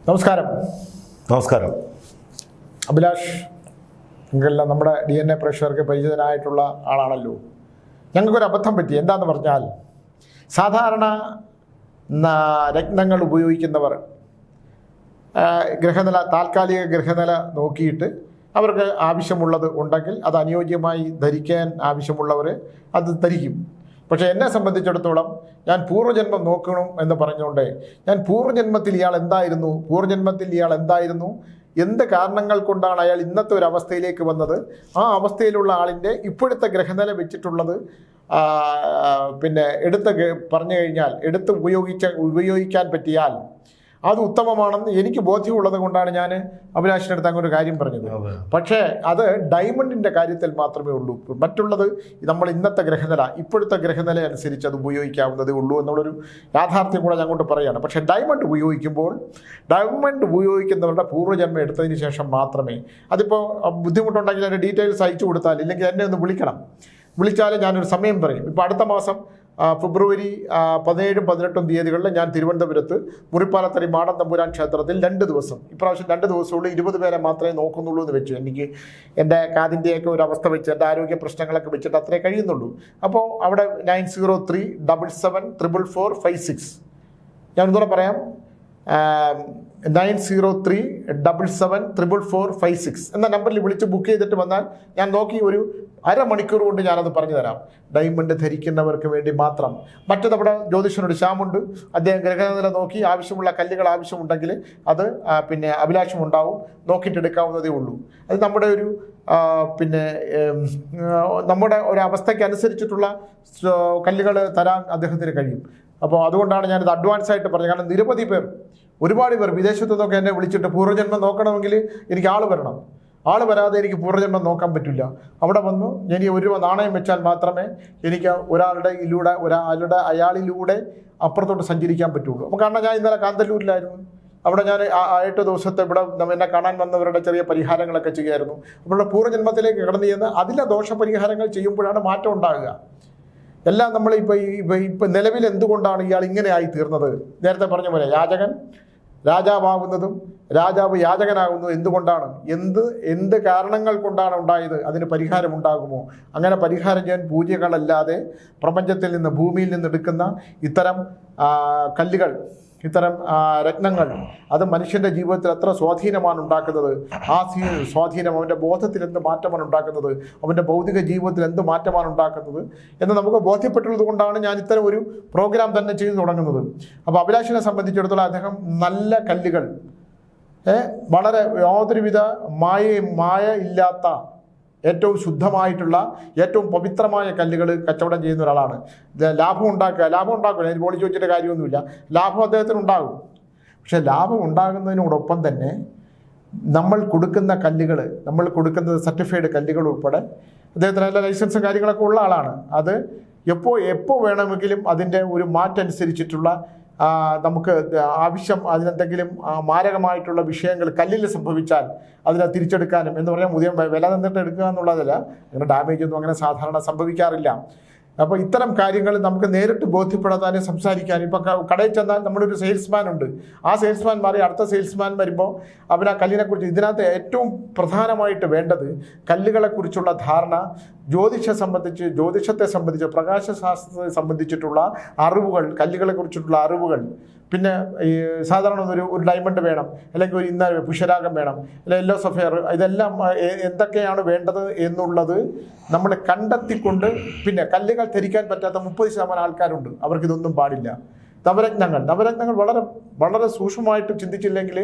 നമസ്കാരം. നമസ്കാരം. അഭിലാഷ് നിങ്ങളെല്ലാം നമ്മുടെ DNA പ്രേക്ഷകർക്ക് പരിചിതനായിട്ടുള്ള ആളാണല്ലോ. ഞങ്ങൾക്കൊരു അബദ്ധം പറ്റി. എന്താണെന്ന് പറഞ്ഞാൽ, സാധാരണ രത്നങ്ങൾ ഉപയോഗിക്കുന്നവർ ഗ്രഹനില, താൽക്കാലിക ഗ്രഹനില നോക്കിയിട്ട് അവർക്ക് ആവശ്യമുള്ളത് ഉണ്ടെങ്കിൽ അത് അനുയോജ്യമായി ധരിക്കാൻ ആവശ്യമുള്ളവർ അത് ധരിക്കും. പക്ഷേ എന്നെ സംബന്ധിച്ചിടത്തോളം ഞാൻ പൂർവ്വജന്മം നോക്കണം എന്ന് പറഞ്ഞുകൊണ്ട് ഞാൻ പൂർവ്വജന്മത്തിൽ ഇയാൾ എന്തായിരുന്നു, എന്ത് കാരണങ്ങൾ കൊണ്ടാണ് അയാൾ ഇന്നത്തെ ഒരു അവസ്ഥയിലേക്ക് വന്നത്, ആ അവസ്ഥയിലുള്ള ആളിൻ്റെ ഇപ്പോഴത്തെ ഗ്രഹനില വെച്ചിട്ടുള്ളത് പറഞ്ഞു കഴിഞ്ഞാൽ ഉപയോഗിക്കാൻ പറ്റിയാൽ അത് ഉത്തമമാണെന്ന് എനിക്ക് ബോധ്യമുള്ളത് കൊണ്ടാണ് ഞാൻ അഭിലാഷിൻ്റെ അടുത്ത് അങ്ങനെ ഒരു കാര്യം പറഞ്ഞത്. പക്ഷേ അത് ഡയമണ്ടിൻ്റെ കാര്യത്തിൽ മാത്രമേ ഉള്ളൂ. മറ്റുള്ളത് നമ്മൾ ഇന്നത്തെ ഗ്രഹനില, ഇപ്പോഴത്തെ ഗ്രഹനില അനുസരിച്ച് അത് ഉപയോഗിക്കാവുന്നതേ ഉള്ളൂ എന്നുള്ളൊരു യാഥാർത്ഥ്യം കൂടെ ഞാൻ കൊണ്ട് പറയുകയാണ്. പക്ഷേ ഡയമണ്ട് ഉപയോഗിക്കുന്നവരുടെ പൂർവ്വജന്മം എടുത്തതിന് ശേഷം മാത്രമേ, അതിപ്പോൾ ബുദ്ധിമുട്ടുണ്ടെങ്കിൽ അതിൻ്റെ ഡീറ്റെയിൽസ് അയച്ചു കൊടുത്താൽ, ഇല്ലെങ്കിൽ എന്നെ ഒന്ന് വിളിച്ചാൽ ഞാനൊരു സമയം പറയും. ഇപ്പോൾ അടുത്ത മാസം ഫെബ്രുവരി 17, 18 തീയതികളിൽ ഞാൻ തിരുവനന്തപുരത്ത് മുറിപ്പാലത്തടി മാടൻ തമ്പുരാൻ ക്ഷേത്രത്തിൽ 2 ദിവസം, ഇപ്രാവശ്യം 2 ദിവസമുള്ളൂ, 20 പേരെ മാത്രമേ നോക്കുന്നുള്ളൂ എന്ന് വെച്ചു. എനിക്ക് എൻ്റെ കാതിൻ്റെയൊക്കെ ഒരു അവസ്ഥ വെച്ച്, എൻ്റെ ആരോഗ്യ പ്രശ്നങ്ങളൊക്കെ വെച്ചിട്ട് അത്രേ കഴിയുന്നുള്ളൂ. അപ്പോൾ അവിടെ 9037744456, ഞാൻ ഒന്നുകൂടെ പറയാം, 9037744456 എന്ന നമ്പറിൽ വിളിച്ച് ബുക്ക് ചെയ്തിട്ട് വന്നാൽ ഞാൻ നോക്കി ഒരു അരമണിക്കൂർ കൊണ്ട് ഞാനത് പറഞ്ഞു തരാം. ഡയമണ്ട് ധരിക്കുന്നവർക്ക് വേണ്ടി മാത്രം. മറ്റു നമ്മുടെ ജ്യോതിഷനോട് ശ്യാമുണ്ട്, അദ്ദേഹം ഗ്രഹനില നോക്കി ആവശ്യമുള്ള കല്ലുകൾ ആവശ്യമുണ്ടെങ്കിൽ അത് അഭിലാഷം ഉണ്ടാവും, നോക്കിയിട്ട് എടുക്കാവുന്നതേ ഉള്ളൂ. അത് നമ്മുടെ ഒരു നമ്മുടെ ഒരു അവസ്ഥയ്ക്ക് അനുസരിച്ചിട്ടുള്ള കല്ലുകൾ തരാൻ അദ്ദേഹത്തിന് കഴിയും. അപ്പോൾ അതുകൊണ്ടാണ് ഞാനിത് അഡ്വാൻസ് ആയിട്ട് പറഞ്ഞത്. കാരണം നിരവധി പേർ, ഒരുപാട് പേർ വിദേശത്തു നിന്നൊക്കെ എന്നെ വിളിച്ചിട്ട് പൂർവ്വജന്മം നോക്കണമെങ്കിൽ എനിക്ക് ആൾ വരണം, ആൾ വരാതെ എനിക്ക് പൂർവ്വജന്മം നോക്കാൻ പറ്റില്ല. അവിടെ വന്നു ഞാൻ ഈ 1 രൂപ നാണയം വെച്ചാൽ മാത്രമേ എനിക്ക് അയാളിലൂടെ അപ്പുറത്തോട്ട് സഞ്ചരിക്കാൻ പറ്റുള്ളൂ. അപ്പോൾ കാരണം ഞാൻ ഇന്നലെ കാന്തല്ലൂരിലായിരുന്നു. അവിടെ ഞാൻ 8 ദിവസത്തെ ഇവിടെ എന്നെ കാണാൻ വന്നവരുടെ ചെറിയ പരിഹാരങ്ങളൊക്കെ ചെയ്യായിരുന്നു. അവരുടെ പൂർവ്വജന്മത്തിലേക്ക് കടന്നു ചെന്ന് അതിലെ ദോഷപരിഹാരങ്ങൾ ചെയ്യുമ്പോഴാണ് മാറ്റം ഉണ്ടാകുക. എല്ലാം നമ്മൾ ഇപ്പം നിലവിൽ എന്തുകൊണ്ടാണ് ഇയാൾ ഇങ്ങനെ ആയി തീർന്നത്? നേരത്തെ പറഞ്ഞ പോലെ യാചകൻ രാജാവാകുന്നതും രാജാവ് യാചകനാകുന്നതും എന്തുകൊണ്ടാണ്? എന്ത് കാരണങ്ങൾ കൊണ്ടാണ് ഉണ്ടായത്? അതിന് പരിഹാരം ഉണ്ടാകുമോ? അങ്ങനെ പരിഹാരം ചെയ്യാൻ പൂജകളല്ലാതെ പ്രപഞ്ചത്തിൽ നിന്ന്, ഭൂമിയിൽ നിന്ന് എടുക്കുന്ന ഇത്തരം കല്ലുകൾ, ഇത്തരം രത്നങ്ങൾ, അത് മനുഷ്യൻ്റെ ജീവിതത്തിൽ എത്ര സ്വാധീനമാണ് ഉണ്ടാക്കുന്നത്? ആ സ്വാധീനം അവൻ്റെ ബോധത്തിൽ എന്ത് മാറ്റമാണ് ഉണ്ടാക്കുന്നത്? അവൻ്റെ ഭൗതിക ജീവിതത്തിൽ എന്ത് മാറ്റമാണ് ഉണ്ടാക്കുന്നത് എന്ന് നമുക്ക് ബോധ്യപ്പെട്ടുള്ളത് കൊണ്ടാണ് ഞാൻ ഇത്തരം ഒരു പ്രോഗ്രാം തന്നെ ചെയ്തു തുടങ്ങുന്നത്. അപ്പോൾ അഭിലാഷിനെ സംബന്ധിച്ചിടത്തോളം അദ്ദേഹം നല്ല കല്ലുകൾ, വളരെ യാതൊരുവിധ മായ ഇല്ലാത്ത, ഏറ്റവും ശുദ്ധമായിട്ടുള്ള, ഏറ്റവും പവിത്രമായ കല്ലുകൾ കച്ചവടം ചെയ്യുന്ന ഒരാളാണ്. ലാഭം ഉണ്ടാക്കില്ല, എനിക്ക് പോളി ചോദിച്ചിട്ട് കാര്യമൊന്നുമില്ല, ലാഭം അദ്ദേഹത്തിന് ഉണ്ടാകും. പക്ഷേ ലാഭം ഉണ്ടാകുന്നതിനോടൊപ്പം തന്നെ നമ്മൾ കൊടുക്കുന്ന കല്ലുകൾ, നമ്മൾ കൊടുക്കുന്നത് സർട്ടിഫൈഡ് കല്ലുകൾ ഉൾപ്പെടെ, അദ്ദേഹത്തിന് നല്ല ലൈസൻസും കാര്യങ്ങളൊക്കെ ഉള്ള ആളാണ്. അത് എപ്പോൾ വേണമെങ്കിലും അതിൻ്റെ ഒരു മാറ്റനുസരിച്ചിട്ടുള്ള നമുക്ക് ആവശ്യം, അതിനെന്തെങ്കിലും മാരകമായിട്ടുള്ള വിഷയങ്ങൾ കല്ലിൽ സംഭവിച്ചാൽ അതിനെ തിരിച്ചെടുക്കാനും, എന്ന് പറഞ്ഞാൽ പുതിയ വില നിന്നിട്ട് എടുക്കുക എന്നുള്ളതല്ല, അങ്ങനെ ഡാമേജ് ഒന്നും അങ്ങനെ സാധാരണ സംഭവിക്കാറില്ല. അപ്പോൾ ഇത്തരം കാര്യങ്ങൾ നമുക്ക് നേരിട്ട് ബോധ്യപ്പെടാനും സംസാരിക്കാനും, ഇപ്പോൾ കടയിൽ ചെന്നാൽ നമ്മളൊരു സെയിൽസ്മാൻ ഉണ്ട്, ആ സെയിൽസ്മാൻ മാറി അടുത്ത സെയിൽസ്മാൻ വരുമ്പോൾ അവൻ ആ കല്ലിനെക്കുറിച്ച്, ഇതിനകത്ത് ഏറ്റവും പ്രധാനമായിട്ട് വേണ്ടത് കല്ലുകളെക്കുറിച്ചുള്ള ധാരണ, ജ്യോതിഷത്തെ സംബന്ധിച്ച്, പ്രകാശശാസ്ത്രത്തെ സംബന്ധിച്ചിട്ടുള്ള അറിവുകൾ, കല്ലുകളെക്കുറിച്ചിട്ടുള്ള അറിവുകൾ. പിന്നെ ഈ സാധാരണ ഒരു ഡയമണ്ട് വേണം, അല്ലെങ്കിൽ ഒരു പുഷ്യരാഗം വേണം, അല്ലെങ്കിൽ യെല്ലോ സഫയർ, ഇതെല്ലാം എന്തൊക്കെയാണ് വേണ്ടത് എന്നുള്ളത് നമ്മൾ കണ്ടെത്തിക്കൊണ്ട്, പിന്നെ കല്ലുകൾ ധരിക്കാൻ പറ്റാത്ത 30% ആൾക്കാരുണ്ട്, അവർക്കിതൊന്നും പാടില്ല. നവരത്നങ്ങൾ വളരെ വളരെ സൂക്ഷ്മമായിട്ട്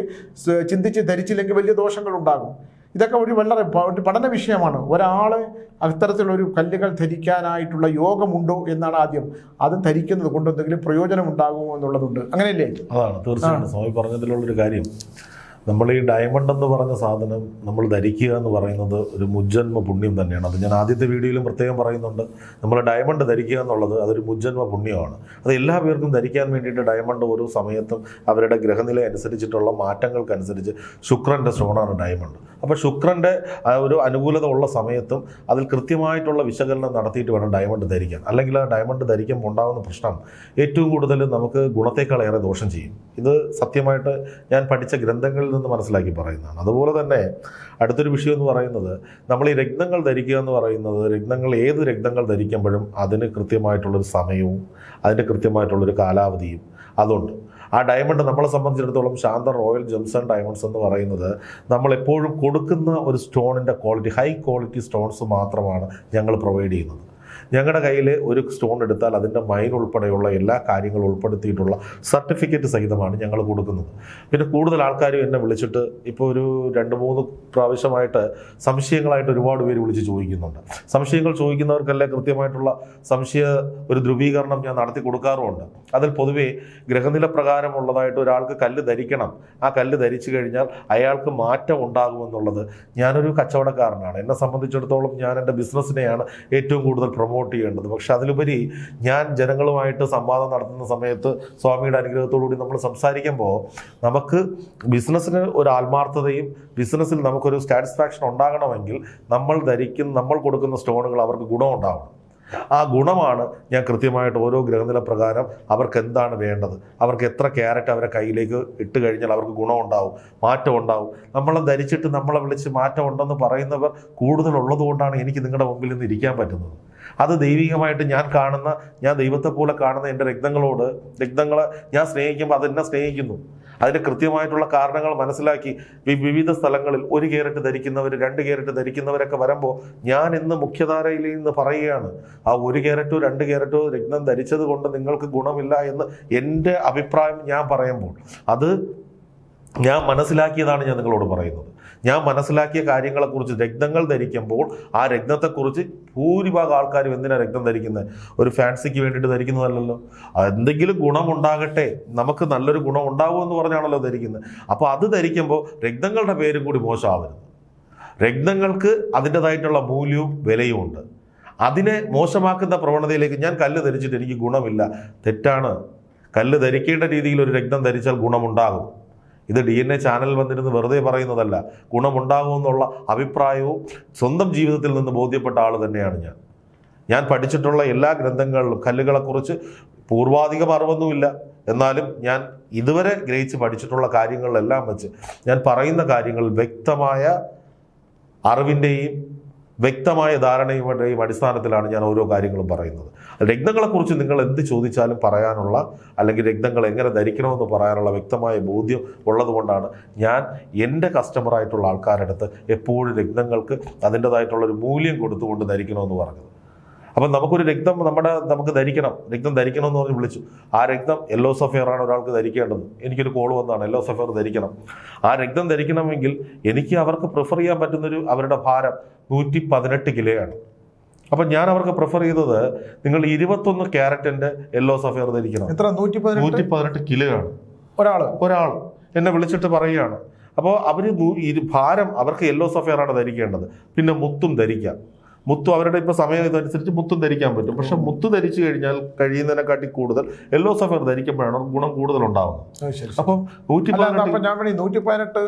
ചിന്തിച്ച് ധരിച്ചില്ലെങ്കിൽ വലിയ ദോഷങ്ങൾ ഉണ്ടാകും. ഇതൊക്കെ ഒരു പഠന വിഷയമാണ്. ഒരാൾ അത്തരത്തിലൊരു കല്ലുകൾ ധരിക്കാനായിട്ടുള്ള യോഗമുണ്ടോ എന്നാണ് ആദ്യം. അത് ധരിക്കുന്നത് കൊണ്ട് എന്തെങ്കിലും പ്രയോജനം ഉണ്ടാകുമോ എന്നുള്ളതുണ്ട്. അങ്ങനെയല്ലേ? അതാണ് തീർച്ചയായിട്ടും സ്വാമി പറഞ്ഞതിലുള്ളൊരു കാര്യം. നമ്മൾ ഈ ഡയമണ്ട് എന്ന് പറഞ്ഞ സാധനം നമ്മൾ ധരിക്കുക എന്ന് പറയുന്നത് ഒരു മുജ്ജന്മ പുണ്യം തന്നെയാണ്. അത് ഞാൻ ആദ്യത്തെ വീഡിയോയിലും പ്രത്യേകം പറയുന്നുണ്ട്. നമ്മൾ ഡയമണ്ട് ധരിക്കുക എന്നുള്ളത് അതൊരു മുജ്ജന്മ പുണ്യമാണ്. അത് എല്ലാ പേർക്കും ധരിക്കാൻ വേണ്ടിയിട്ട് ഡയമണ്ട് ഓരോ സമയത്തും അവരുടെ ഗ്രഹനില അനുസരിച്ചിട്ടുള്ള മാറ്റങ്ങൾക്കനുസരിച്ച് ശുക്രൻ്റെ സ്റ്റോണാണ് ഡയമണ്ട്. അപ്പോൾ ശുക്രൻ്റെ ഒരു അനുകൂലത ഉള്ള സമയത്തും അതിൽ കൃത്യമായിട്ടുള്ള വിശകലനം നടത്തിയിട്ട് വേണം ഡയമണ്ട് ധരിക്കാൻ. അല്ലെങ്കിൽ ആ ഡയമണ്ട് ധരിക്കുമ്പോൾ ഉണ്ടാകുന്ന പ്രശ്നം ഏറ്റവും കൂടുതൽ നമുക്ക് ഗുണത്തേക്കാളേറെ ദോഷം ചെയ്യും. ഇത് സത്യമായിട്ട് ഞാൻ പഠിച്ച ഗ്രന്ഥങ്ങളിൽ നിന്ന് മനസ്സിലാക്കി പറയുന്നതാണ്. അതുപോലെ തന്നെ അടുത്തൊരു വിഷയം എന്ന് പറയുന്നത്, നമ്മൾ ഈ രത്നങ്ങൾ ധരിക്കുക എന്ന് പറയുന്നത്, ഏത് രത്നങ്ങൾ ധരിക്കുമ്പോഴും അതിന് കൃത്യമായിട്ടുള്ളൊരു സമയവും അതിൻ്റെ കൃത്യമായിട്ടുള്ളൊരു കാലാവധിയും അതുണ്ട്. ആ ഡയമണ്ട് നമ്മളെ സംബന്ധിച്ചിടത്തോളം ശാന്തൻ റോയൽ ജെംസ് ആൻഡ് ഡയമണ്ട്സ് എന്ന് പറയുന്നത് നമ്മളെപ്പോഴും കൊടുക്കുന്ന ഒരു സ്റ്റോണിൻ്റെ ക്വാളിറ്റി, ഹൈ ക്വാളിറ്റി സ്റ്റോൺസ് മാത്രമാണ് ഞങ്ങൾ പ്രൊവൈഡ് ചെയ്യുന്നത്. ഞങ്ങളുടെ കയ്യിൽ ഒരു സ്റ്റോൺ എടുത്താൽ അതിൻ്റെ മൈൻ ഉൾപ്പെടെയുള്ള എല്ലാ കാര്യങ്ങളും ഉൾപ്പെടുത്തിയിട്ടുള്ള സർട്ടിഫിക്കറ്റ് സഹിതമാണ് ഞങ്ങൾ കൊടുക്കുന്നത്. പിന്നെ കൂടുതൽ ആൾക്കാരും എന്നെ വിളിച്ചിട്ട് ഇപ്പോൾ ഒരു 2-3 പ്രാവശ്യമായിട്ട് സംശയങ്ങളായിട്ട് ഒരുപാട് പേര് വിളിച്ച് ചോദിക്കുന്നുണ്ട്. സംശയങ്ങൾ ചോദിക്കുന്നവർക്കെല്ലാം കൃത്യമായിട്ടുള്ള ഒരു ധ്രുവീകരണം ഞാൻ നടത്തി കൊടുക്കാറുമുണ്ട്. അതിൽ പൊതുവേ ഗ്രഹനില പ്രകാരമുള്ളതായിട്ട് ഒരാൾക്ക് കല്ല് ധരിക്കണം, ആ കല്ല് ധരിച്ചു കഴിഞ്ഞാൽ അയാൾക്ക് മാറ്റം ഉണ്ടാകുമെന്നുള്ളത്, ഞാനൊരു കച്ചവടക്കാരനാണ്, എന്നെ സംബന്ധിച്ചിടത്തോളം ഞാൻ എൻ്റെ ബിസിനസ്സിനെയാണ് ഏറ്റവും കൂടുതൽ പ്രൊമോട്ട് ചെയ്യേണ്ടത്. പക്ഷെ അതിലുപരി ഞാൻ ജനങ്ങളുമായിട്ട് സംവാദം നടത്തുന്ന സമയത്ത് സ്വാമിയുടെ അനുഗ്രഹത്തോടുകൂടി നമ്മൾ സംസാരിക്കുമ്പോൾ നമുക്ക് ബിസിനസ്സിന് ഒരു ആത്മാർത്ഥതയും ബിസിനസ്സിൽ നമുക്കൊരു സാറ്റിസ്ഫാക്ഷൻ ഉണ്ടാകണമെങ്കിൽ നമ്മൾ കൊടുക്കുന്ന സ്റ്റോണുകൾ അവർക്ക് ഗുണമുണ്ടാവണം. ആ ഗുണമാണ് ഞാൻ കൃത്യമായിട്ട് ഓരോ ഗ്രഹനില പ്രകാരം അവർക്ക് എന്താണ് വേണ്ടത്, അവർക്ക് എത്ര ക്യാരറ്റ് അവരെ കയ്യിലേക്ക് ഇട്ട് കഴിഞ്ഞാൽ അവർക്ക് ഗുണമുണ്ടാവും, മാറ്റം ഉണ്ടാവും. നമ്മളെ ധരിച്ചിട്ട് നമ്മളെ വിളിച്ച് മാറ്റം ഉണ്ടെന്ന് പറയുന്നവർ കൂടുതലുള്ളത് കൊണ്ടാണ് എനിക്ക് നിങ്ങളുടെ മുമ്പിൽ നിന്ന് ഇരിക്കാൻ പറ്റുന്നത്. അത് ദൈവികമായിട്ട് ഞാൻ ദൈവത്തെ പോലെ കാണുന്ന എൻ്റെ രക്തങ്ങളെ ഞാൻ സ്നേഹിക്കുമ്പോൾ അതെന്നെ സ്നേഹിക്കുന്നു. അതിൻ്റെ കൃത്യമായിട്ടുള്ള കാരണങ്ങൾ മനസ്സിലാക്കി വിവിധ സ്ഥലങ്ങളിൽ 1 കാരറ്റ് ധരിക്കുന്നവർ, 2 കാരറ്റ് ധരിക്കുന്നവരൊക്കെ വരുമ്പോൾ ഞാൻ ഇന്ന് മുഖ്യധാരയിൽ നിന്ന് പറയുകയാണ്, ആ 1 കാരറ്റോ 2 കാരറ്റോ രത്നം ധരിച്ചത് കൊണ്ട് നിങ്ങൾക്ക് ഗുണമില്ല എന്ന് എൻ്റെ അഭിപ്രായം ഞാൻ പറയുമ്പോൾ അത് ഞാൻ മനസ്സിലാക്കിയതാണ് ഞാൻ നിങ്ങളോട് പറയുന്നത്. ഞാൻ മനസ്സിലാക്കിയ കാര്യങ്ങളെക്കുറിച്ച്, രത്നങ്ങൾ ധരിക്കുമ്പോൾ ആ രത്നത്തെക്കുറിച്ച് ഭൂരിഭാഗം ആൾക്കാരും എന്തിനാണ് രത്നം ധരിക്കുന്നത്? ഒരു ഫാൻസിക്ക് വേണ്ടിയിട്ട് ധരിക്കുന്നതല്ലല്ലോ. എന്തെങ്കിലും ഗുണമുണ്ടാകട്ടെ, നമുക്ക് നല്ലൊരു ഗുണം ഉണ്ടാകുമെന്ന് പറഞ്ഞാണല്ലോ ധരിക്കുന്നത്. അപ്പോൾ അത് ധരിക്കുമ്പോൾ രത്നങ്ങളുടെ പേരും കൂടി മോശമാവരുത്. രത്നങ്ങൾക്ക് അതിൻ്റെതായിട്ടുള്ള മൂല്യവും വിലയും ഉണ്ട്. അതിനെ മോശമാക്കുന്ന പ്രവണതയിലേക്ക് ഞാൻ കല്ല് ധരിച്ചിട്ട് എനിക്ക് ഗുണമില്ല, തെറ്റാണ്. കല്ല് ധരിക്കേണ്ട രീതിയിൽ ഒരു രത്നം ധരിച്ചാൽ ഗുണമുണ്ടാകും. ഇത് DNA ചാനൽ വന്നിരുന്ന് വെറുതെ പറയുന്നതല്ല. ഗുണമുണ്ടാകുമെന്നുള്ള അഭിപ്രായവും സ്വന്തം ജീവിതത്തിൽ നിന്ന് ബോധ്യപ്പെട്ട ആൾ തന്നെയാണ് ഞാൻ പഠിച്ചിട്ടുള്ള എല്ലാ ഗ്രന്ഥങ്ങളിലും കല്ലുകളെക്കുറിച്ച് പൂർവാധികം അറിവൊന്നുമില്ല. എന്നാലും ഞാൻ ഇതുവരെ ഗ്രഹിച്ച് പഠിച്ചിട്ടുള്ള കാര്യങ്ങളിലെല്ലാം വെച്ച് ഞാൻ പറയുന്ന കാര്യങ്ങൾ വ്യക്തമായ അറിവിൻ്റെയും വ്യക്തമായ ധാരണയുടെയും അടിസ്ഥാനത്തിലാണ് ഞാൻ ഓരോ കാര്യങ്ങളും പറയുന്നത്. രത്നങ്ങളെക്കുറിച്ച് നിങ്ങൾ എന്ത് ചോദിച്ചാലും പറയാനുള്ള, അല്ലെങ്കിൽ രത്നങ്ങൾ എങ്ങനെ ധരിക്കണമെന്ന് പറയാനുള്ള വ്യക്തമായ ബോധ്യം ഉള്ളതുകൊണ്ടാണ് ഞാൻ എൻ്റെ കസ്റ്റമറായിട്ടുള്ള ആൾക്കാരുടെ അടുത്ത് എപ്പോഴും രത്നങ്ങൾക്ക് അതിൻ്റെതായിട്ടുള്ളൊരു മൂല്യം കൊടുത്തുകൊണ്ട് ധരിക്കണമെന്ന് പറഞ്ഞത്. അപ്പം നമുക്കൊരു രക്തം നമുക്ക് രക്തം ധരിക്കണം എന്ന് പറഞ്ഞ് വിളിച്ചു. ആ രക്തം യെല്ലോ സഫയറാണ് ഒരാൾക്ക് ധരിക്കേണ്ടത്. എനിക്കൊരു കോൾ വന്നതാണ്, യെല്ലോ സഫയർ ധരിക്കണം. ആ രക്തം ധരിക്കണമെങ്കിൽ എനിക്ക് അവർക്ക് പ്രിഫർ ചെയ്യാൻ പറ്റുന്നൊരു, അവരുടെ ഭാരം 118 കിലോയാണ്. അപ്പം ഞാൻ അവർക്ക് പ്രിഫർ ചെയ്തത്, നിങ്ങൾ 21 ക്യാരറ്റിൻ്റെ യെല്ലോ സഫയർ ധരിക്കണം. എത്ര? 118 കിലോയാണ് ഒരാൾ എന്നെ വിളിച്ചിട്ട് പറയുകയാണ്. അപ്പോൾ ഭാരം അവർക്ക് യെല്ലോ സഫയറാണ് ധരിക്കേണ്ടത്. പിന്നെ മുത്തും ധരിക്കാം. മുത്തു അവരുടെ ഇപ്പോൾ സമയം ഇതനുസരിച്ച് മുത്തും ധരിക്കാൻ പറ്റും. പക്ഷെ മുത്ത് ധരിച്ചു കഴിഞ്ഞാൽ കഴിയുന്നതിനെക്കാട്ടി കൂടുതൽ യെല്ലോ സഫയർ ധരിക്കുമ്പോഴാണ് ഗുണം കൂടുതൽ ഉണ്ടാവുന്നത്. അപ്പം 118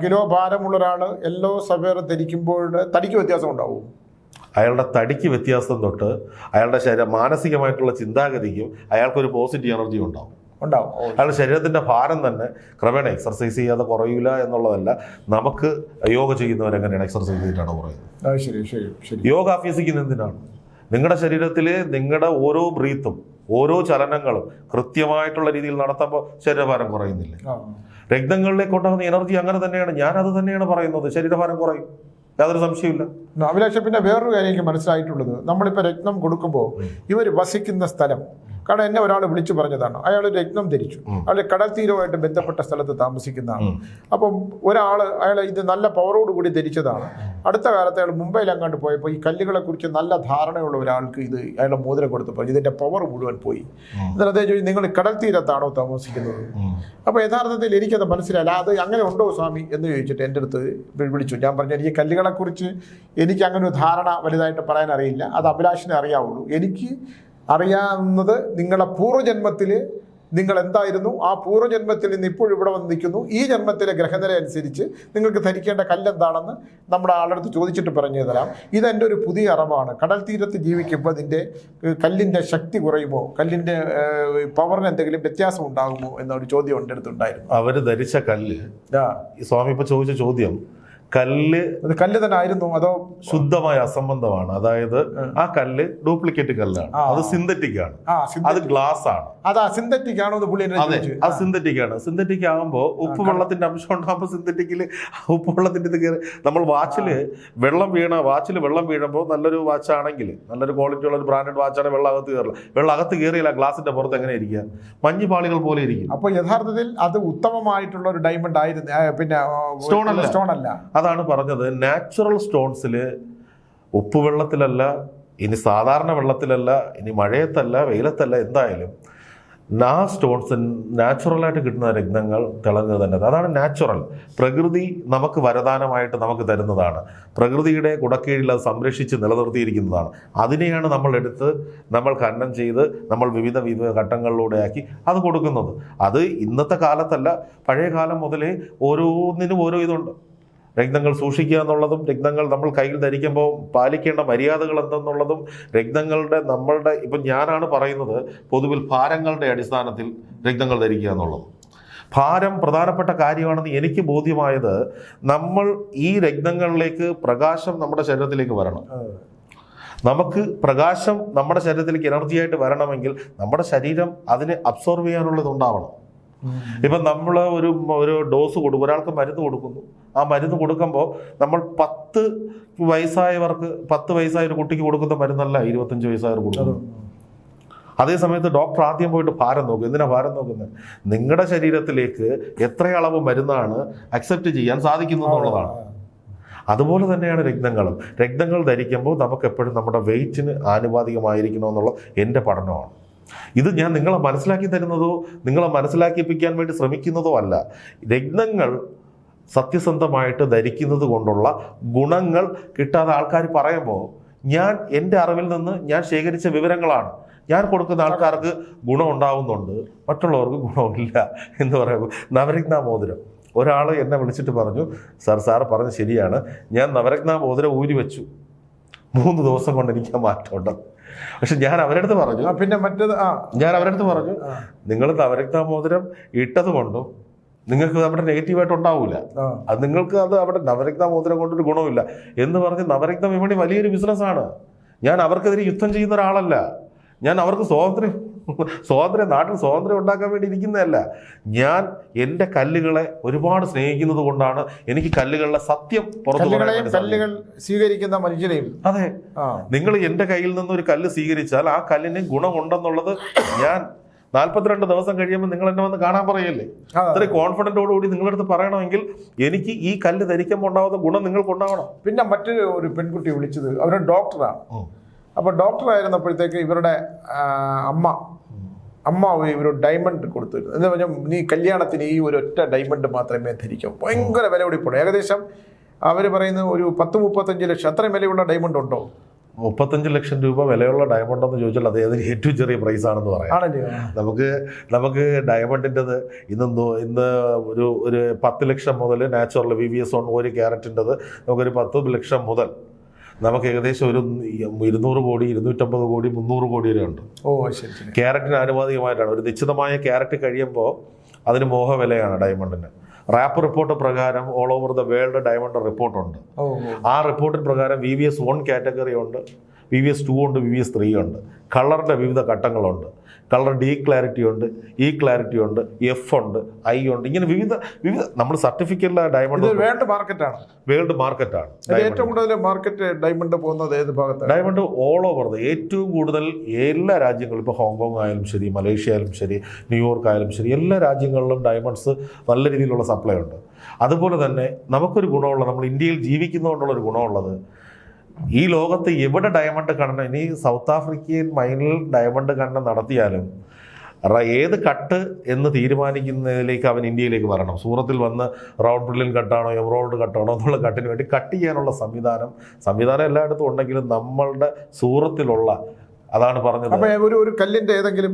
കിലോ ഭാരമുള്ള ഒരാൾ യെല്ലോ സഫയർ ധരിക്കുമ്പോൾ തടിക്ക് വ്യത്യാസം ഉണ്ടാവും. അയാളുടെ തടിക്ക് വ്യത്യാസം തൊട്ട് അയാളുടെ മാനസികമായിട്ടുള്ള ചിന്താഗതിക്കും അയാൾക്കൊരു പോസിറ്റീവ് എനർജി ഉണ്ടാവും. അയാളുടെ ശരീരത്തിൻ്റെ ഭാരം തന്നെ ക്രമേണ എക്സർസൈസ് ചെയ്യാതെ കുറയില്ല എന്നുള്ളതല്ല. നമുക്ക് യോഗ ചെയ്യുന്നവരെങ്ങനെയാണ് എക്സർസൈസ് ചെയ്തിട്ടാണ് കുറയുന്നത്. യോഗ അഭ്യസിക്കുന്നത് എന്തിനാണ്? നിങ്ങളുടെ ശരീരത്തിൽ നിങ്ങളുടെ ഓരോ ബ്രീത്തും ഓരോ ചലനങ്ങളും കൃത്യമായിട്ടുള്ള രീതിയിൽ നടത്തുമ്പോൾ ശരീരഭാരം കുറയുന്നില്ല. രക്തങ്ങളിലേക്ക് ഉണ്ടാകുന്ന എനർജി അങ്ങനെ തന്നെയാണ്. ഞാനത് തന്നെയാണ് പറയുന്നത്. ശരീരഭാരം കുറയും, യാതൊരു സംശയമില്ല. അഭിലാഷ, പിന്നെ വേറൊരു കാര്യം എനിക്ക് മനസ്സിലായിട്ടുള്ളത്, നമ്മളിപ്പോൾ രത്നം കൊടുക്കുമ്പോൾ ഇവർ വസിക്കുന്ന സ്ഥലം, കാരണം എന്നെ ഒരാൾ വിളിച്ചു പറഞ്ഞതാണ്. അയാൾ രത്നം ധരിച്ചു. അയാൾ കടൽ തീരവുമായിട്ട് ബന്ധപ്പെട്ട സ്ഥലത്ത് താമസിക്കുന്നതാണ്. അപ്പം അയാൾ ഇത് നല്ല പവറോട് കൂടി ധരിച്ചതാണ്. അടുത്ത കാലത്ത് അയാൾ മുംബൈയിൽ അങ്ങാണ്ട് പോയപ്പോൾ ഈ കല്ലുകളെ കുറിച്ച് നല്ല ധാരണയുള്ള ഒരാൾക്ക് ഇത് അയാളുടെ മോതിരം കൊടുത്തപ്പോൾ ഇതിന്റെ പവർ മുഴുവൻ പോയി. എന്നിട്ട് അദ്ദേഹം ചോദിച്ചു, നിങ്ങൾ കടൽ തീരത്താണോ താമസിക്കുന്നത്? അപ്പോൾ യഥാർത്ഥത്തിൽ എനിക്കത് മനസ്സിലായില്ല. അത് അങ്ങനെ ഉണ്ടോ സ്വാമി എന്ന് ചോദിച്ചിട്ട് എൻ്റെ അടുത്ത് വിളിച്ചു. ഞാൻ പറഞ്ഞു, എനിക്ക് കല്ലുകളെ കുറിച്ച് എനിക്ക് അങ്ങനെ ഒരു ധാരണ വലുതായിട്ട് പറയാൻ അറിയില്ല. അത് അഭിലാഷിനെ അറിയാവുള്ളൂ. എനിക്ക് അറിയാവുന്നത് നിങ്ങളെ പൂർവ്വജന്മത്തിൽ നിങ്ങൾ എന്തായിരുന്നു, ആ പൂർവ്വജന്മത്തിൽ നിന്ന് ഇപ്പോഴും ഇവിടെ വന്ന് നിൽക്കുന്നു, ഈ ജന്മത്തിലെ ഗ്രഹനില അനുസരിച്ച് നിങ്ങൾക്ക് ധരിക്കേണ്ട കല്ലെന്താണെന്ന് നമ്മുടെ ആളടുത്ത് ചോദിച്ചിട്ട് പറഞ്ഞു തരാം. ഇതെൻ്റെ ഒരു പുതിയ അറിവാണ്. കടൽ തീരത്ത് ജീവിക്കുമ്പോൾ അതിൻ്റെ കല്ലിൻ്റെ ശക്തി കുറയുമോ, കല്ലിൻ്റെ പവറിന് എന്തെങ്കിലും വ്യത്യാസം ഉണ്ടാകുമോ എന്നൊരു ചോദ്യം എൻ്റെ അടുത്തുണ്ടായിരുന്നു. അവർ ധരിച്ച കല്ല്, സ്വാമി ഇപ്പോൾ ചോദിച്ച ചോദ്യം, കല്ല് തന്നെ ആയിരുന്നു അതോ ശുദ്ധമായ അസംബന്ധമാണ്? അതായത് ആ കല്ല് ഡ്യൂപ്ലിക്കേറ്റ് കല്ലാണ്, അത് സിന്തറ്റിക് ആണ്, അത് ഗ്ലാസ് ആണ്. അതാ സിന്തറ്റിക് ആണോ? അതെ, അത് സിന്തറ്റിക് ആണ്. സിന്തറ്റിക് ആകുമ്പോൾ ഉപ്പ് വെള്ളത്തിന്റെ അംശം ഉണ്ടാകുമ്പോൾ സിന്തറ്റിക്കില് ഉപ്പ് വെള്ളത്തിന്റെ ഇത് കയറി നമ്മൾ വാച്ചില് വെള്ളം വീഴുമ്പോൾ നല്ലൊരു വാച്ചാണെങ്കിൽ, നല്ലൊരു ക്വാളിറ്റി ഉള്ള ഒരു ബ്രാൻഡഡ് വാച്ചാണെങ്കിൽ വെള്ളം അകത്ത് കയറില്ല. വെള്ളം അകത്ത് കയറിയില്ല, ഗ്ലാസിന്റെ പുറത്ത് എങ്ങനെ ഇരിക്കുക? മഞ്ഞുപാളികൾ പോലെ ഇരിക്കും. അപ്പൊ യഥാർത്ഥത്തിൽ അത് ഉത്തമമായിട്ടുള്ള ഒരു ഡയമണ്ട് ആയിരുന്നു, പിന്നെ സ്റ്റോൺ അല്ല. അതാണ് പറഞ്ഞത്, നാച്ചുറൽ സ്റ്റോൺസിൽ ഉപ്പുവെള്ളത്തിലല്ല, ഇനി സാധാരണ വെള്ളത്തിലല്ല, ഇനി മഴയത്തല്ല, വെയിലത്തല്ല, എന്തായാലും ആ സ്റ്റോൺസ് നാച്ചുറലായിട്ട് കിട്ടുന്ന രത്നങ്ങൾ തിളങ്ങുക തന്നെ. അതാണ് നാച്ചുറൽ. പ്രകൃതി നമുക്ക് വരദാനമായിട്ട് നമുക്ക് തരുന്നതാണ്. പ്രകൃതിയുടെ കുടക്കീഴിൽ അത് സംരക്ഷിച്ച് നിലനിർത്തിയിരിക്കുന്നതാണ്. അതിനെയാണ് നമ്മൾ എടുത്ത് നമ്മൾ ഖനനം ചെയ്ത് നമ്മൾ വിവിധ ഘട്ടങ്ങളിലൂടെ ആക്കി അത് കൊടുക്കുന്നത്. അത് ഇന്നത്തെ കാലത്തല്ല, പഴയ കാലം മുതലേ ഓരോന്നിനും ഓരോ ഇതുണ്ട്. രത്നങ്ങൾ സൂക്ഷിക്കുക എന്നുള്ളതും, രത്നങ്ങൾ നമ്മൾ കയ്യിൽ ധരിക്കുമ്പോൾ പാലിക്കേണ്ട മര്യാദകൾ എന്തെന്നുള്ളതും, നമ്മളുടെ ഇപ്പം ഞാനാണ് പറയുന്നത് പൊതുവിൽ ഭാരങ്ങളുടെ അടിസ്ഥാനത്തിൽ രത്നങ്ങൾ ധരിക്കുക എന്നുള്ളത്. ഭാരം പ്രധാനപ്പെട്ട കാര്യമാണെന്ന് എനിക്ക് ബോധ്യമായത്, നമ്മൾ ഈ രത്നങ്ങളിലേക്ക് പ്രകാശം നമ്മുടെ ശരീരത്തിലേക്ക് വരണം. നമുക്ക് പ്രകാശം നമ്മുടെ ശരീരത്തിലേക്ക് എനർജിയായിട്ട് വരണമെങ്കിൽ നമ്മുടെ ശരീരം അതിനെ അബ്സോർവ് ചെയ്യാനുള്ളത് ഉണ്ടാവണം. ഇപ്പം നമ്മൾ ഒരു ഡോസ് കൊടുക്കും, ഒരാൾക്ക് മരുന്ന് കൊടുക്കുന്നു. ആ മരുന്ന് കൊടുക്കുമ്പോൾ നമ്മൾ 10 വയസ്സായ ഒരു കുട്ടിക്ക് കൊടുക്കുന്ന മരുന്നല്ല 25 വയസ്സായവർ കൊടുക്കുന്നു. അതേ സമയത്ത് ഡോക്ടർ ആദ്യം പോയിട്ട് ഭാരം നോക്കും. എന്തിനാ ഭാരം നോക്കുന്നത്? നിങ്ങളുടെ ശരീരത്തിലേക്ക് എത്ര അളവ് മരുന്നാണ് അക്സെപ്റ്റ് ചെയ്യാൻ സാധിക്കുന്നത് എന്നുള്ളതാണ്. അതുപോലെ തന്നെയാണ് രത്നങ്ങൾ ധരിക്കുമ്പോൾ നമുക്ക് എപ്പോഴും നമ്മുടെ വെയിറ്റിന് ആനുപാതികമായിരിക്കണമെന്നുള്ള എൻ്റെ പഠനമാണ്. ഇത് ഞാൻ നിങ്ങളെ മനസ്സിലാക്കി തരുന്നതോ നിങ്ങളെ മനസ്സിലാക്കിപ്പിക്കാൻ വേണ്ടി ശ്രമിക്കുന്നതോ അല്ല. രത്നങ്ങൾ സത്യസന്ധമായിട്ട് ധരിക്കുന്നത് കൊണ്ടുള്ള ഗുണങ്ങൾ കിട്ടാതെ ആൾക്കാർ പറയുമ്പോൾ, ഞാൻ എൻ്റെ അറിവിൽ നിന്ന് ഞാൻ ശേഖരിച്ച വിവരങ്ങളാണ്. ഞാൻ കൊടുക്കുന്ന ആൾക്കാർക്ക് ഗുണം ഉണ്ടാവുന്നുണ്ട്, മറ്റുള്ളവർക്ക് ഗുണമില്ല എന്ന് പറയുമ്പോൾ, നവരത്ന മോതിരം, ഒരാൾ എന്നെ വിളിച്ചിട്ട് പറഞ്ഞു, സാർ പറഞ്ഞത് ശരിയാണ്, ഞാൻ നവരത്ന മോതിരം ഊരി വെച്ചു, 3 ദിവസം കൊണ്ട് എനിക്ക് മാറ്റമുണ്ട്. പക്ഷെ ഞാൻ അവരുടെ അടുത്ത് പറഞ്ഞു, നിങ്ങൾ നവരത്ന മോതിരം ഇട്ടത് കൊണ്ടും നിങ്ങൾക്ക് നമ്മുടെ നെഗറ്റീവായിട്ട് ഉണ്ടാവില്ല. അത് നിങ്ങൾക്ക് അവിടെ നവരത്ന മോതിരം കൊണ്ടൊരു ഗുണമില്ല എന്ന് പറഞ്ഞ്, നവരത്ന വിപണി വലിയൊരു ബിസിനസ്സാണ്. ഞാൻ അവർക്കെതിരെ യുദ്ധം ചെയ്യുന്ന ഒരാളല്ല. ഞാൻ അവർക്ക് നാട്ടിൽ സ്വാതന്ത്ര്യം ഉണ്ടാക്കാൻ വേണ്ടി ഇരിക്കുന്നതല്ല. ഞാൻ എൻ്റെ കല്ലുകളെ ഒരുപാട് സ്നേഹിക്കുന്നത് കൊണ്ടാണ് എനിക്ക് കല്ലുകളുടെ സത്യം കല്ലുകൾ സ്വീകരിക്കുന്ന മനുഷ്യരെയും. അതെ, നിങ്ങൾ എൻ്റെ കയ്യിൽ നിന്ന് ഒരു കല്ല് സ്വീകരിച്ചാൽ ആ കല്ലിന് ഗുണമുണ്ടെന്നുള്ളത് ഞാൻ 42 ദിവസം കഴിയുമ്പോൾ നിങ്ങൾ എന്നെ വന്ന് കാണാൻ പറയല്ലേ. അത്രയും കോൺഫിഡൻറ്റോടുകൂടി നിങ്ങളുടെ അടുത്ത് പറയണമെങ്കിൽ എനിക്ക് ഈ കല്ല് ധരിക്കുമ്പോൾ ഉണ്ടാവുന്ന ഗുണം നിങ്ങൾക്ക് ഉണ്ടാവണം. പിന്നെ മറ്റൊരു പെൺകുട്ടി വിളിച്ചത്, അവരുടെ ഡോക്ടറാണ്. അപ്പോൾ ഡോക്ടറായിരുന്നപ്പോഴത്തേക്ക് ഇവരുടെ അമ്മ ഇവർ ഡയമണ്ട് കൊടുത്തിരുന്നു. എന്താ പറഞ്ഞാൽ, നീ കല്യാണത്തിന് ഈ ഒരു ഒറ്റ ഡയമണ്ട് മാത്രമേ ധരിക്കൂ. ഭയങ്കര വില കൂടിപ്പോണം. ഏകദേശം അവർ പറയുന്നത് ഒരു 10-35 ലക്ഷം, അത്രയും വിലയുള്ള ഡയമണ്ട് ഉണ്ടോ? 35 ലക്ഷം രൂപ വിലയുള്ള ഡയമണ്ട് എന്ന് ചോദിച്ചാൽ അത് ഏതൊരു ഏറ്റവും ചെറിയ പ്രൈസ് ആണെന്ന് പറയാം. നമുക്ക് ഡയമണ്ടിൻ്റെത് ഇന്ന് ഒരു 10 ലക്ഷം മുതൽ നാച്ചുറൽ VVS ഒരു ക്യാരറ്റിൻ്റെത് നമുക്കൊരു 10 ലക്ഷം മുതൽ നമുക്ക് ഏകദേശം ഒരു 200 കോടി 250 കോടി 300 കോടി വരെ ഉണ്ട്. ക്യാരറ്റിന് ആനുപാതികമായിട്ടാണ്. ഒരു നിശ്ചിതമായ ക്യാരറ്റ് കഴിയുമ്പോൾ അതിന് മോഹവിലയാണ് ഡയമണ്ടിന്. റാപ്പ് റിപ്പോർട്ട് പ്രകാരം all over the world diamond റിപ്പോർട്ടുണ്ട്. ആ റിപ്പോർട്ടിന് പ്രകാരം VVS 1 കാറ്റഗറി ഉണ്ട്, VVS 2 ഉണ്ട്, VVS 3 ഉണ്ട്. കളറിൻ്റെ വിവിധ ഘട്ടങ്ങളുണ്ട്. കളർ ഡി ക്ലാരിറ്റി ഉണ്ട്, ഇ ക്ലാരിറ്റി ഉണ്ട്, എഫ് ഉണ്ട്, ഐ ഉണ്ട്, ഇങ്ങനെ വിവിധ നമ്മൾ സർട്ടിഫിക്കറ്റിലെ ഡയമണ്ട് വേൾഡ് മാർക്കറ്റാണ്. വേൾഡ് മാർക്കറ്റാണ്. ഏറ്റവും കൂടുതൽ മാർക്കറ്റ് ഡയമണ്ട് പോകുന്നത് ഏത് ഭാഗത്താണ്? ഡയമണ്ട് ഓൾ ഓവർ ഏറ്റവും കൂടുതൽ എല്ലാ രാജ്യങ്ങളും, ഇപ്പോൾ ഹോങ്കോങ് ആയാലും ശരി, മലേഷ്യ ആയാലും ശരി, ന്യൂയോർക്ക് ആയാലും ശരി, എല്ലാ രാജ്യങ്ങളിലും ഡയമണ്ട്സ് നല്ല രീതിയിലുള്ള സപ്ലൈ ഉണ്ട്. അതുപോലെ തന്നെ നമുക്കൊരു ഗുണമുള്ള, നമ്മൾ ഇന്ത്യയിൽ ജീവിക്കുന്നതുകൊണ്ടുള്ളൊരു ഗുണമുള്ളത്, ഈ ലോകത്ത് എവിടെ ഡയമണ്ട് ഖനനം, ഇനി സൗത്ത് ആഫ്രിക്കയിൽ മൈനിൽ ഡയമണ്ട് ഖനനം നടത്തിയാലും ഏത് കട്ട് എന്ന് തീരുമാനിക്കുന്നതിലേക്ക് അവൻ ഇന്ത്യയിലേക്ക് വരണം. സൂറത്തിൽ വന്ന് റൗണ്ട് ബ്രില്യൻ കട്ടാണോ എമറോൾഡ് കട്ടാണോ എന്നുള്ള കട്ടിന് വേണ്ടി കട്ട് ചെയ്യാനുള്ള സംവിധാനം എല്ലായിടത്തും ഉണ്ടെങ്കിലും നമ്മളുടെ സൂറത്തിലുള്ള, അതാണ് പറഞ്ഞത്. അപ്പൊ ഒരു കല്ലിന്റെ ഏതെങ്കിലും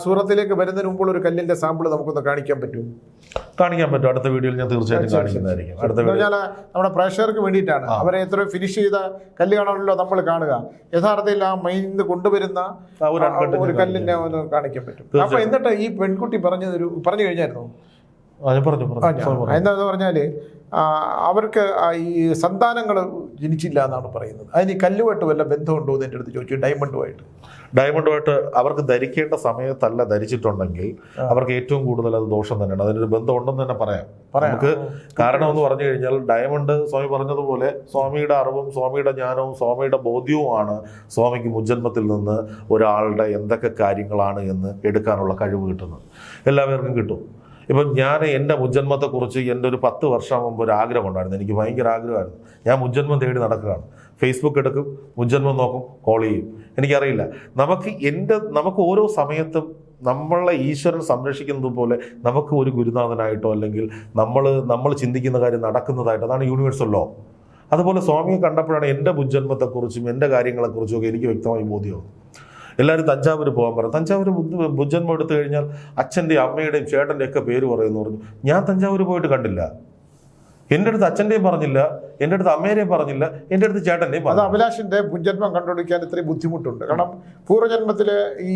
സൂറത്തിലേക്ക് വരുന്നതിന് മുമ്പുള്ള ഒരു കല്ലിന്റെ സാമ്പിൾ നമുക്കൊന്ന് കാണിക്കാൻ പറ്റും? കാണിക്കാൻ പറ്റും. അടുത്ത വീഡിയോയിൽ ഞാൻ തീർച്ചയായിട്ടും കാണിക്കുന്നതായിരിക്കും. അടുത്ത വീഡിയോ നമ്മുടെ പ്രേക്ഷകർക്ക് വേണ്ടിയിട്ടാണ്. അവരെ എത്ര ഫിനിഷ് ചെയ്ത കല്ല് കാണാനല്ലോ നമ്മൾ കാണുക. യഥാർത്ഥത്തിൽ ആ മൈനിൽ നിന്ന് കൊണ്ടുവരുന്ന ഒരു കല്ലിനെ ഒന്ന് കാണിക്കാൻ പറ്റും. അപ്പൊ എന്നിട്ട് ഈ പെൺകുട്ടി പറഞ്ഞു കഴിഞ്ഞായിരുന്നു എന്താന്ന് പറഞ്ഞാല് അവർക്ക് ഈ സന്താനങ്ങൾ ജനിച്ചില്ല എന്നാണ് പറയുന്നത്. അതിന് ഈ കല്ലുമായിട്ട് വല്ല ബന്ധമുണ്ടോ എന്ന് എൻ്റെ അടുത്ത് ചോദിച്ചു. ഡയമണ്ടുമായിട്ട് അവർക്ക് ധരിക്കേണ്ട സമയത്തല്ല ധരിച്ചിട്ടുണ്ടെങ്കിൽ അവർക്ക് ഏറ്റവും കൂടുതൽ അത് ദോഷം തന്നെയാണ്. അതിനൊരു ബന്ധം ഉണ്ടെന്ന് തന്നെ പറയാം നമുക്ക്. കാരണം എന്ന് പറഞ്ഞു കഴിഞ്ഞാൽ ഡയമണ്ട് സ്വാമി പറഞ്ഞതുപോലെ സ്വാമിയുടെ അറിവും സ്വാമിയുടെ ജ്ഞാനവും സ്വാമിയുടെ ബോധ്യവുമാണ് സ്വാമിക്ക് മുജ്ജന്മത്തിൽ നിന്ന് ഒരാളുടെ എന്തൊക്കെ കാര്യങ്ങളാണ് എന്ന് എടുക്കാനുള്ള കഴിവ് കിട്ടുന്നത്. എല്ലാവർക്കും കിട്ടും. ഇപ്പം ഞാൻ എൻ്റെ മുജ്ജന്മത്തെക്കുറിച്ച് എൻ്റെ ഒരു 10 വർഷം മുമ്പ് ഒരു ആഗ്രഹം ഉണ്ടായിരുന്നു. എനിക്ക് ഭയങ്കര ആഗ്രഹമായിരുന്നു. ഞാൻ മുജ്ജന്മം തേടി നടക്കുകയാണ്. ഫേസ്ബുക്ക് എടുക്കും, മുജ്ജന്മം നോക്കും, കോൾ ചെയ്യും. എനിക്കറിയില്ല, നമുക്ക് ഓരോ സമയത്തും നമ്മളെ ഈശ്വരൻ സംരക്ഷിക്കുന്നത് പോലെ നമുക്ക് ഒരു ഗുരുനാഥനായിട്ടോ അല്ലെങ്കിൽ നമ്മൾ ചിന്തിക്കുന്ന കാര്യം നടക്കുന്നതായിട്ടോ, അതാണ് യൂണിവേഴ്സൽ ലോ. അതുപോലെ സ്വാമിയെ കണ്ടപ്പോഴാണ് എൻ്റെ മുജ്ജന്മത്തെക്കുറിച്ചും എൻ്റെ കാര്യങ്ങളെക്കുറിച്ചും ഒക്കെ എനിക്ക് വ്യക്തമായി ബോധ്യമാവും. എല്ലാവരും തഞ്ചാവൂർ പോകാൻ പറയും. തഞ്ചാവൂർ മുജ്ജന്മം എടുത്തു കഴിഞ്ഞാൽ അച്ഛൻ്റെയും അമ്മയുടെയും ചേട്ടൻ്റെ ഒക്കെ പേര് പറയുമെന്ന് പറഞ്ഞു. ഞാൻ തഞ്ചാവൂർ പോയിട്ട് കണ്ടില്ല. എൻ്റെ അടുത്ത് അച്ഛൻ്റെയും പറഞ്ഞില്ല, എൻ്റെ അടുത്ത് അമ്മേരെയും പറഞ്ഞില്ല, എൻ്റെ അടുത്ത് ചേട്ടൻ്റെയും പറഞ്ഞു. അത് അഭിലാഷിന്റെ മുൻജന്മം കണ്ടുപിടിക്കാൻ ഇത്രയും ബുദ്ധിമുട്ടുണ്ട്. കാരണം പൂർവ്വജന്മത്തില് ഈ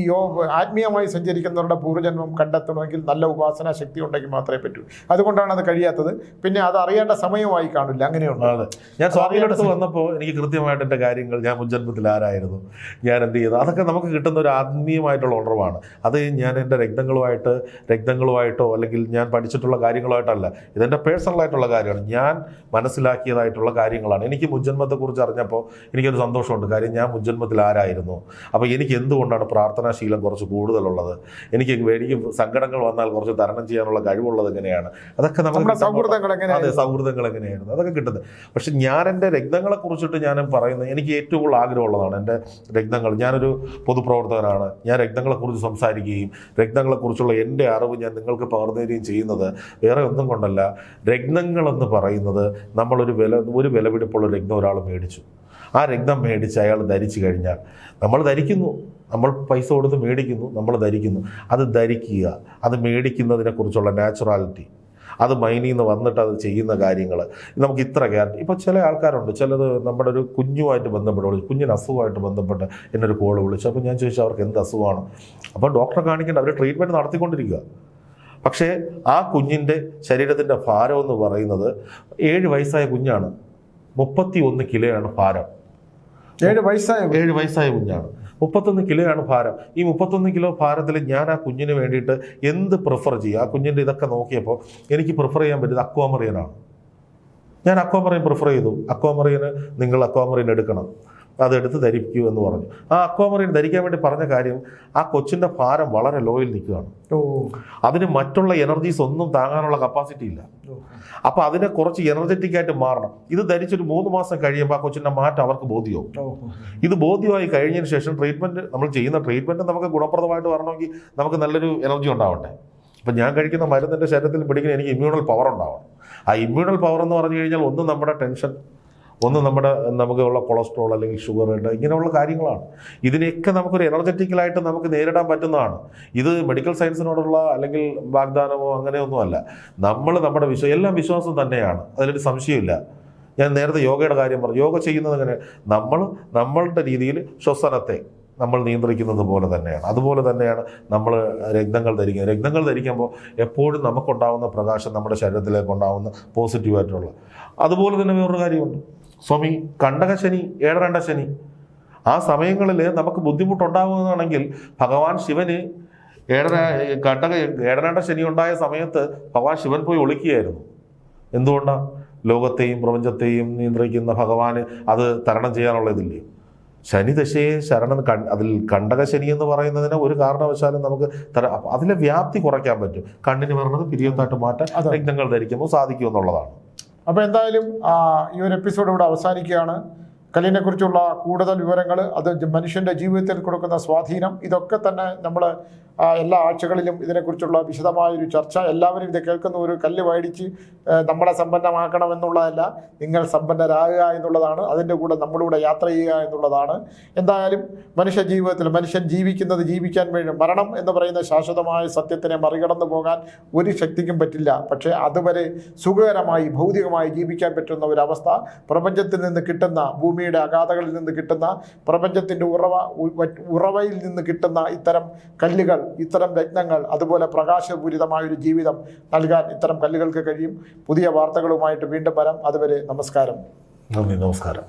ആത്മീയമായി സഞ്ചരിക്കുന്നവരുടെ പൂർവ്വജന്മം കണ്ടെത്തണമെങ്കിൽ നല്ല ഉപാസന ശക്തി ഉണ്ടെങ്കിൽ മാത്രമേ പറ്റൂ. അതുകൊണ്ടാണ് അത് കഴിയാത്തത്. പിന്നെ അത് അറിയേണ്ട സമയമായി കാണില്ല. അങ്ങനെയുണ്ട്. അതെ, ഞാൻ സ്വാമിയുടെ അടുത്ത് വന്നപ്പോൾ എനിക്ക് കൃത്യമായിട്ട് എൻ്റെ കാര്യങ്ങൾ, ഞാൻ മുൻജന്മത്തിൽ ആരായിരുന്നു, ഞാൻ എന്ത് ചെയ്തു, അതൊക്കെ നമുക്ക് കിട്ടുന്ന ഒരു ആത്മീയമായിട്ടുള്ള ഉണർവാണ്. അത് ഞാൻ എൻ്റെ രക്തങ്ങളുമായിട്ടോ അല്ലെങ്കിൽ ഞാൻ പഠിച്ചിട്ടുള്ള കാര്യങ്ങളുമായിട്ടല്ല, ഇതെൻ്റെ പേഴ്സണലായിട്ടുള്ള കാര്യമാണ്. ഞാൻ മനസ്സിലാക്കിയതായിട്ടുള്ള കാര്യങ്ങളാണ്. എനിക്ക് മുജ്ജന്മത്തെക്കുറിച്ച് അറിഞ്ഞപ്പോൾ എനിക്കൊരു സന്തോഷമുണ്ട്. കാര്യം ഞാൻ മുജ്ജന്മത്തിൽ ആരായിരുന്നു, അപ്പോൾ എനിക്ക് എന്തുകൊണ്ടാണ് പ്രാർത്ഥനാശീലം കുറച്ച് കൂടുതലുള്ളത്, എനിക്ക് സങ്കടങ്ങൾ വന്നാൽ കുറച്ച് തരണം ചെയ്യാനുള്ള കഴിവുള്ളത് എങ്ങനെയാണ്, അതൊക്കെ നമുക്ക് സൗഹൃദങ്ങൾ എങ്ങനെയായിരുന്നു, അതൊക്കെ കിട്ടുന്നത്. പക്ഷെ ഞാൻ എൻ്റെ രക്തങ്ങളെ കുറിച്ചിട്ട് ഞാൻ പറയുന്നത്, എനിക്ക് ഏറ്റവും കൂടുതൽ ആഗ്രഹമുള്ളതാണ് എൻ്റെ രക്തങ്ങൾ. ഞാനൊരു പൊതുപ്രവർത്തകനാണ്. ഞാൻ രക്തങ്ങളെക്കുറിച്ച് സംസാരിക്കുകയും രക്തങ്ങളെക്കുറിച്ചുള്ള എൻ്റെ അറിവ് ഞാൻ നിങ്ങൾക്ക് പകർന്നു തരികയും ചെയ്യുന്നത് വേറെ ഒന്നും കൊണ്ടല്ല. രക്തങ്ങളെന്ന് പറയുന്നത് നമ്മളൊരു വിലപിടിപ്പുള്ള രക്തം ഒരാൾ മേടിച്ചു. ആ രക്തം മേടിച്ച് അയാൾ ധരിച്ചു കഴിഞ്ഞാൽ, നമ്മൾ ധരിക്കുന്നു, നമ്മൾ പൈസ കൊടുത്ത് മേടിക്കുന്നു, നമ്മൾ ധരിക്കുന്നു. അത് ധരിക്കുക, അത് മേടിക്കുന്നതിനെക്കുറിച്ചുള്ള നാച്ചുറാലിറ്റി, അത് മൈനിൽ നിന്ന് വന്നിട്ട് അത് ചെയ്യുന്ന കാര്യങ്ങൾ നമുക്ക് ഇത്ര ഗ്യാരണ്ടി. ഇപ്പോൾ ചില ആൾക്കാരുണ്ട്, ചിലത് നമ്മുടെ ഒരു കുഞ്ഞുമായിട്ട് ബന്ധപ്പെട്ട്, കുഞ്ഞിന് അസുഖമായിട്ട് ബന്ധപ്പെട്ട് എന്നൊരു കോൾ വിളിച്ചു. അപ്പോൾ ഞാൻ ചോദിച്ചു അവർക്ക് എന്ത് അസുഖമാണ്. അപ്പോൾ ഡോക്ടറെ കാണിക്കേണ്ട, അവർ ട്രീറ്റ്മെൻറ്റ് നടത്തിക്കൊണ്ടിരിക്കുക. പക്ഷേ ആ കുഞ്ഞിൻ്റെ ശരീരത്തിൻ്റെ ഭാരം എന്ന് പറയുന്നത് 7 വയസ്സായ കുഞ്ഞാണ്, 31 കിലോയാണ് ഭാരം. 7 വയസ്സായ കുഞ്ഞാണ്, 31 കിലോയാണ് ഭാരം. ഈ 31 കിലോ ഭാരത്തിൽ ഞാൻ ആ കുഞ്ഞിന് വേണ്ടിയിട്ട് എന്ത് പ്രിഫർ ചെയ്യും? ആ കുഞ്ഞിൻ്റെ ഇതൊക്കെ നോക്കിയപ്പോൾ എനിക്ക് പ്രിഫർ ചെയ്യാൻ പറ്റിയത് അക്വാമറിയനാണ്. ഞാൻ അക്വാമറിയൻ പ്രിഫർ ചെയ്തു. നിങ്ങൾ അക്വാമറിയൻ എടുക്കണം, അതെടുത്ത് ധരിക്കൂ എന്ന് പറഞ്ഞു. ആ അക്വാമറിയൻ ധരിക്കാൻ വേണ്ടി പറഞ്ഞ കാര്യം, ആ കൊച്ചിൻ്റെ ഭാരം വളരെ ലോയിൽ നിൽക്കുകയാണ്. അതിന് മറ്റുള്ള എനർജീസ് ഒന്നും താങ്ങാനുള്ള കപ്പാസിറ്റി ഇല്ല. അപ്പോൾ അതിനെ കുറച്ച് എനർജറ്റിക് ആയിട്ട് മാറണം. ഇത് ധരിച്ചൊരു 3 മാസം കഴിയുമ്പോൾ ആ കൊച്ചിൻ്റെ മാറ്റം അവർക്ക് ബോധ്യവും. ഇത് ബോധ്യമായി കഴിഞ്ഞതിന് ശേഷം നമ്മൾ ചെയ്യുന്ന ട്രീറ്റ്മെൻറ്റ് നമുക്ക് ഗുണപ്രദമായിട്ട് വരണമെങ്കിൽ നമുക്ക് നല്ലൊരു എനർജി ഉണ്ടാവട്ടെ. അപ്പം ഞാൻ കഴിക്കുന്ന മരുന്നിൻ്റെ ശരീരത്തിൽ പിടിക്കുന്ന എനിക്ക് ഇമ്മ്യൂണൽ പവർ ഉണ്ടാവണം. ആ ഇമ്മ്യൂണൽ പവർ എന്ന് പറഞ്ഞു കഴിഞ്ഞാൽ ഒന്ന് നമ്മുടെ ടെൻഷൻ, ഒന്ന് നമുക്കുള്ള കൊളസ്ട്രോൾ അല്ലെങ്കിൽ ഷുഗർ ഇങ്ങനെയുള്ള കാര്യങ്ങളാണ്. ഇതിനെയൊക്കെ നമുക്കൊരു എനർജറ്റിക്കലായിട്ട് നമുക്ക് നേരിടാൻ പറ്റുന്നതാണ്. ഇത് മെഡിക്കൽ സയൻസിനോടുള്ള അല്ലെങ്കിൽ വാഗ്ദാനമോ അങ്ങനെയൊന്നുമല്ല. നമ്മുടെ എല്ലാം വിശ്വാസം തന്നെയാണ്, അതിലൊരു സംശയമില്ല. ഞാൻ നേരത്തെ യോഗയുടെ കാര്യം പറഞ്ഞു. യോഗ ചെയ്യുന്നത് എങ്ങനെ? നമ്മളുടെ രീതിയിൽ ശ്വസനത്തെ നമ്മൾ നിയന്ത്രിക്കുന്നത് പോലെ തന്നെയാണ്. അതുപോലെ തന്നെയാണ് നമ്മൾ രക്തങ്ങൾ ധരിക്കുന്നത്. രക്തങ്ങൾ ധരിക്കുമ്പോൾ എപ്പോഴും നമുക്കുണ്ടാകുന്ന പ്രകാശം നമ്മുടെ ശരീരത്തിലേക്ക് ഉണ്ടാകുന്ന പോസിറ്റീവായിട്ടുള്ള. അതുപോലെ തന്നെ വേറൊരു കാര്യമുണ്ട്. സ്വാമി കണ്ടകശനി, 7 ശനി, ആ സമയങ്ങളിൽ നമുക്ക് ബുദ്ധിമുട്ടുണ്ടാകുന്നതാണെങ്കിൽ ഭഗവാൻ ശിവന് ഏഴനാണ്ട ശനി ഉണ്ടായ സമയത്ത് ഭഗവാൻ ശിവൻ പോയി ഒളിക്കുകയായിരുന്നു. എന്തുകൊണ്ടാണ്? ലോകത്തെയും പ്രപഞ്ചത്തെയും നിയന്ത്രിക്കുന്ന ഭഗവാന് അത് തരണം ചെയ്യാനുള്ളതില്ലേ. ശനി ദശയെ അതിൽ കണ്ടക ശനി എന്ന് പറയുന്നതിന് ഒരു കാരണവശാലും നമുക്ക് അതിലെ വ്യാപ്തി കുറയ്ക്കാൻ പറ്റും. കണ്ണിന് വരുന്നത് പിരിയത്തായിട്ട് മാറ്റാൻ രത്നങ്ങൾ ധരിക്കുമ്പോൾ സാധിക്കും എന്നുള്ളതാണ്. അപ്പോൾ എന്തായാലും ഈ ഒരു എപ്പിസോഡ് ഇവിടെ അവസാനിക്കുകയാണ്. കല്ലിനെക്കുറിച്ചുള്ള കൂടുതൽ വിവരങ്ങൾ, അത് മനുഷ്യൻ്റെ ജീവിതത്തിൽ കൊടുക്കുന്ന സ്വാധീനം, ഇതൊക്കെ തന്നെ നമ്മൾ എല്ലാ ആഴ്ചകളിലും ഇതിനെക്കുറിച്ചുള്ള വിശദമായൊരു ചർച്ച. എല്ലാവരും ഇത് കേൾക്കുന്ന ഒരു കല്ല് മേടിച്ച് നമ്മളെ സമ്പന്നമാക്കണമെന്നുള്ളതല്ല, നിങ്ങൾ സമ്പന്നരാകുക എന്നുള്ളതാണ്. അതിൻ്റെ കൂടെ നമ്മളിവിടെ യാത്ര ചെയ്യുക എന്നുള്ളതാണ്. എന്തായാലും മനുഷ്യ ജീവിതത്തിൽ മനുഷ്യൻ ജീവിക്കുന്നത് ജീവിക്കാൻ വേണ്ടി, മരണം എന്ന് പറയുന്ന ശാശ്വതമായ സത്യത്തിനെ മറികടന്നു പോകാൻ ഒരു ശക്തിക്കും പറ്റില്ല. പക്ഷേ അതുവരെ സുഖകരമായി ഭൗതികമായി ജീവിക്കാൻ പറ്റുന്ന ഒരവസ്ഥ, പ്രപഞ്ചത്തിൽ നിന്ന് കിട്ടുന്ന, ഭൂമിയുടെ അഗാധകളിൽ നിന്ന് കിട്ടുന്ന, പ്രപഞ്ചത്തിൻ്റെ ഉറവയിൽ നിന്ന് കിട്ടുന്ന ഇത്തരം കല്ലുകൾ, ഇത്തരം രത്നങ്ങൾ, അതുപോലെ പ്രകാശപൂരിതമായൊരു ജീവിതം നൽകാൻ ഇത്തരം കല്ലുകൾക്ക് കഴിയും. പുതിയ വാർത്തകളുമായിട്ട് വീണ്ടും വരാം. അതുവരെ നമസ്കാരം. നന്ദി, നമസ്കാരം.